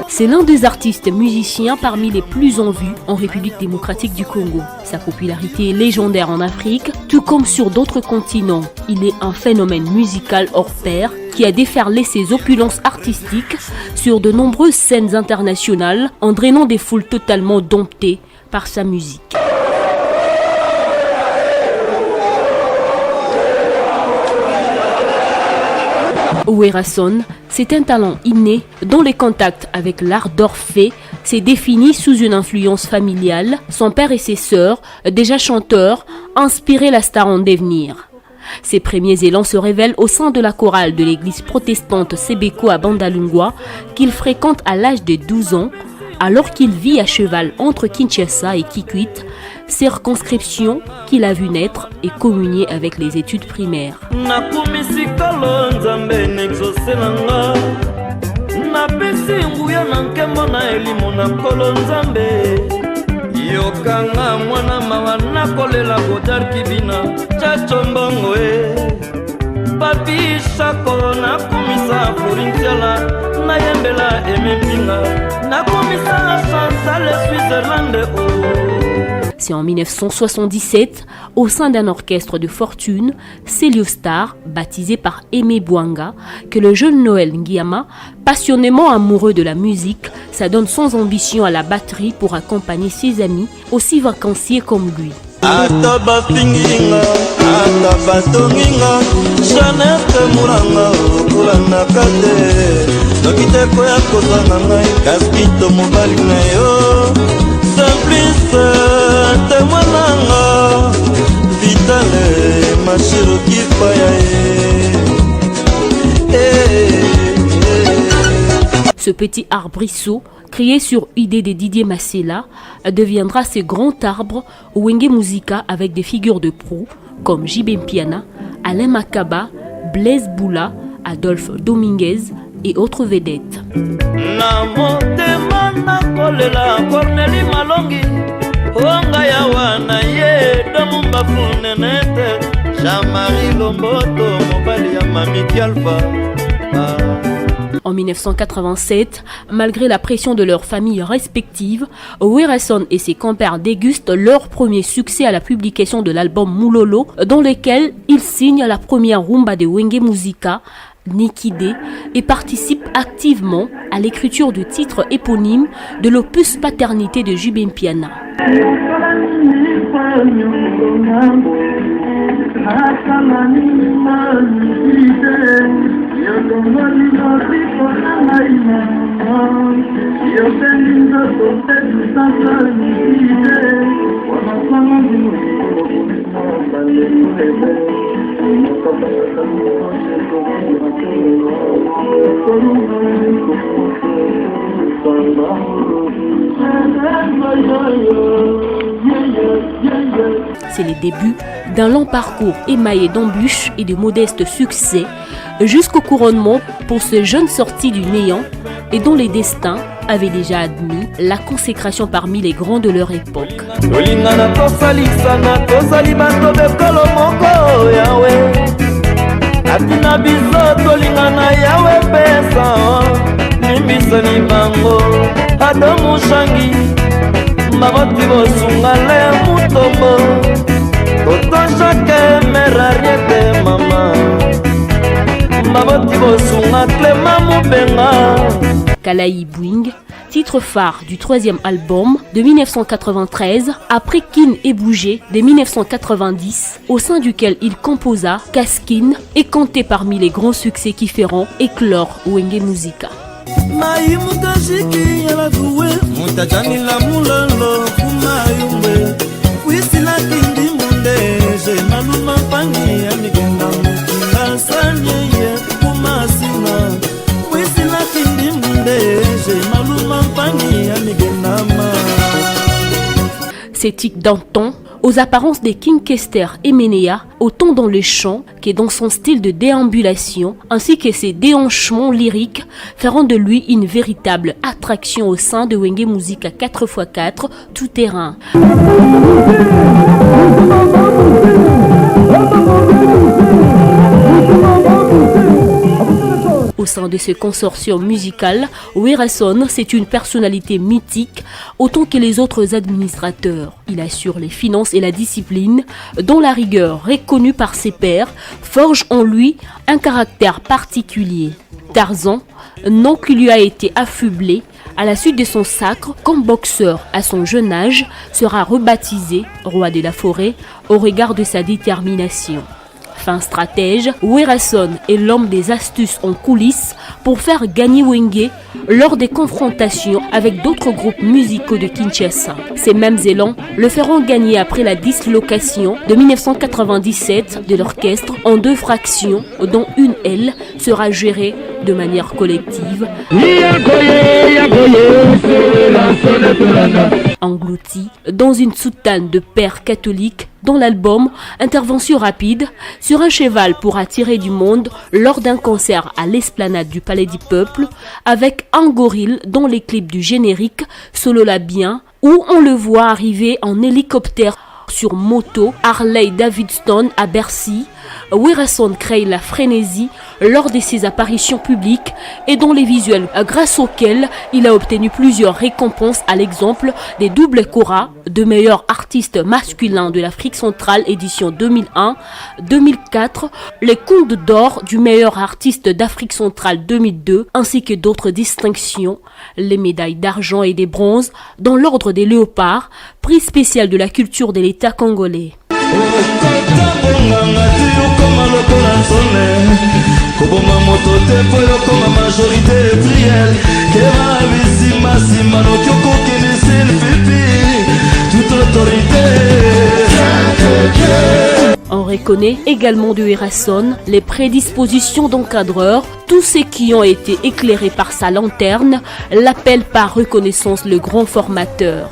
C'est l'un des artistes musiciens parmi les plus en vue en République démocratique du Congo. Sa popularité est légendaire en Afrique, tout comme sur d'autres continents. Il est un phénomène musical hors pair qui a déferlé ses opulences artistiques sur de nombreuses scènes internationales, en drainant des foules totalement domptées par sa musique. Ouérason, c'est un talent inné dont les contacts avec l'art d'Orphée s'est défini sous une influence familiale. Son père et ses sœurs, déjà chanteurs, inspiraient la star en devenir. Ses premiers élans se révèlent au sein de la chorale de l'église protestante Sebeko à Bandalungwa, qu'il fréquente à l'âge de 12 ans, alors qu'il vit à cheval entre Kinshasa et Kikwit, circonscription qu'il a vu naître et communier avec les études primaires. C'est en 1977, au sein d'un orchestre de fortune, Céliostar, baptisé par Aimé Bouanga, que le jeune Noël Ngiama, passionnément amoureux de la musique, s'adonne sans ambition à la batterie pour accompagner ses amis, aussi vacanciers comme lui. Ce petit arbrisseau, créé sur idée de Didier Massela, deviendra ce grand arbre Wenge Musica avec des figures de proue comme J.B. Mpiana, Alain Makaba, Blaise Boula, Adolphe Dominguez et autres vedettes. En 1987, malgré la pression de leurs familles respectives, Ouérason et ses compères dégustent leur premier succès à la publication de l'album Moulolo, dans lequel ils signent la première rumba de Wenge Musica, Nikide, et participent activement à l'écriture du titre éponyme de l'opus Paternité de J.B. Mpiana. C'est les débuts d'un long parcours émaillé d'embûches et de modestes succès jusqu'au couronnement pour ce jeune sorti du néant et dont les destins avaient déjà admis la consécration parmi les grands de leur époque. Kalaï Bwing, titre phare du troisième album de 1993, après Kin et Bougé de 1990, au sein duquel il composa Kaskin et comptait parmi les grands succès qui feront éclore Wenge Musica. Ces tics d'antan, aux apparences des King Kester et Ménéa, autant dans le chant que dans son style de déambulation, ainsi que ses déhanchements lyriques, feront de lui une véritable attraction au sein de Wenge Musica 4x4 tout terrain. Au sein de ce consortium musical, Werrason, c'est une personnalité mythique autant que les autres administrateurs. Il assure les finances et la discipline, dont la rigueur reconnue par ses pairs forge en lui un caractère particulier. Tarzan, nom qui lui a été affublé à la suite de son sacre comme boxeur à son jeune âge, sera rebaptisé roi de la forêt au regard de sa détermination. Fin stratège, Werrason est l'homme des astuces en coulisses pour faire gagner Wenge lors des confrontations avec d'autres groupes musicaux de Kinshasa. Ces mêmes élans le feront gagner après la dislocation de 1997 de l'orchestre en 2 fractions, dont une aile sera gérée de manière collective, englouti dans une soutane de père catholique, dans l'album Intervention rapide, sur un cheval pour attirer du monde lors d'un concert à l'esplanade du Palais du Peuple, avec un gorille dans les clips du générique Solo la bien, où on le voit arriver en hélicoptère sur moto Harley Davidson à Bercy. Werrason crée la frénésie lors de ses apparitions publiques et dans les visuels grâce auxquels il a obtenu plusieurs récompenses, à l'exemple des doubles Cora de meilleur artiste masculin de l'Afrique centrale édition 2001-2004, les Contes d'or du meilleur artiste d'Afrique centrale 2002 ainsi que d'autres distinctions, les médailles d'argent et des bronzes dans l'ordre des léopards, prix spécial de la culture de l'État congolais. On reconnaît également de Werrason les prédispositions d'encadreurs, tous ceux qui ont été éclairés par sa lanterne, l'appellent par reconnaissance le grand formateur.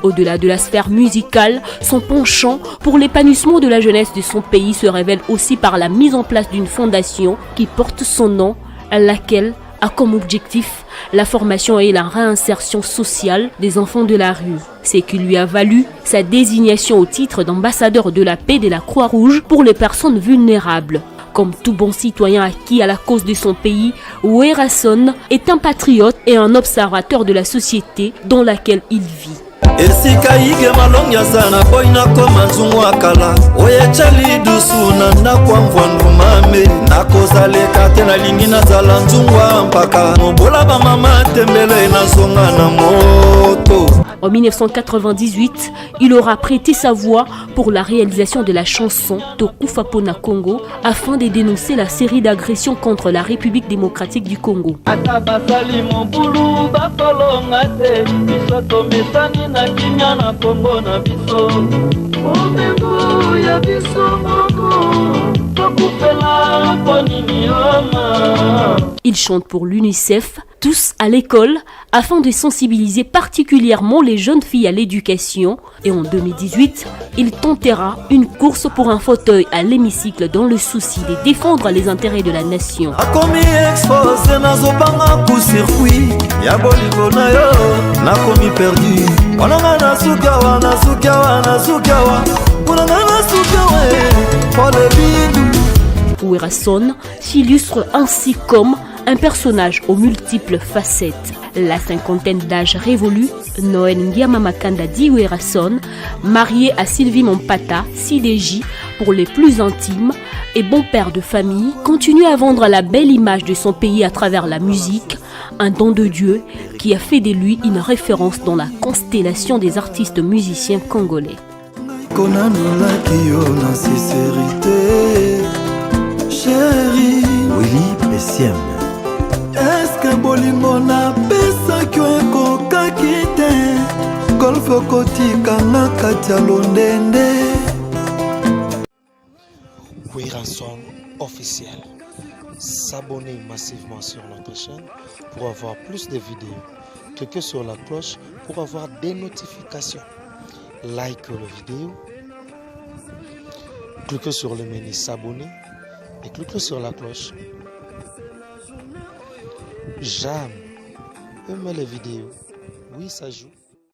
Au-delà de la sphère musicale, son penchant pour l'épanouissement de la jeunesse de son pays se révèle aussi par la mise en place d'une fondation qui porte son nom, laquelle a comme objectif la formation et la réinsertion sociale des enfants de la rue. Ce qui lui a valu sa désignation au titre d'ambassadeur de la paix de la Croix-Rouge pour les personnes vulnérables. Comme tout bon citoyen acquis à la cause de son pays, Werrason est un patriote et un observateur de la société dans laquelle il vit. En 1998, il aura prêté sa voix pour la réalisation de la chanson Tokufa Pona Congo afin de dénoncer la série d'agressions contre la République démocratique du Congo. Il chante pour l'UNICEF, tous à l'école, afin de sensibiliser particulièrement les jeunes filles à l'éducation. Et en 2018, il tentera une course pour un fauteuil à l'hémicycle dans le souci de défendre les intérêts de la nation. Werrason s'illustre ainsi comme un personnage aux multiples facettes. La cinquantaine d'âge révolu, Noël Ngiama Makanda dit Werrason, marié à Sylvie Mompata, CDJ pour les plus intimes, et bon père de famille, continue à vendre la belle image de son pays à travers la musique, un don de Dieu qui a fait de lui une référence dans la constellation des artistes musiciens congolais. Chérie, Willy Pessiem. Est-ce que bolingo na pesa kyo ekoka kite golfo kotika na katia londende. Werrason officiel. S'abonner massivement sur notre chaîne pour avoir plus de vidéos. Cliquez sur la cloche pour avoir des notifications. Likez la vidéo. Cliquez sur le menu s'abonner. Et cliquez sur la cloche. J'aime. Aimez les vidéos. Oui, ça joue.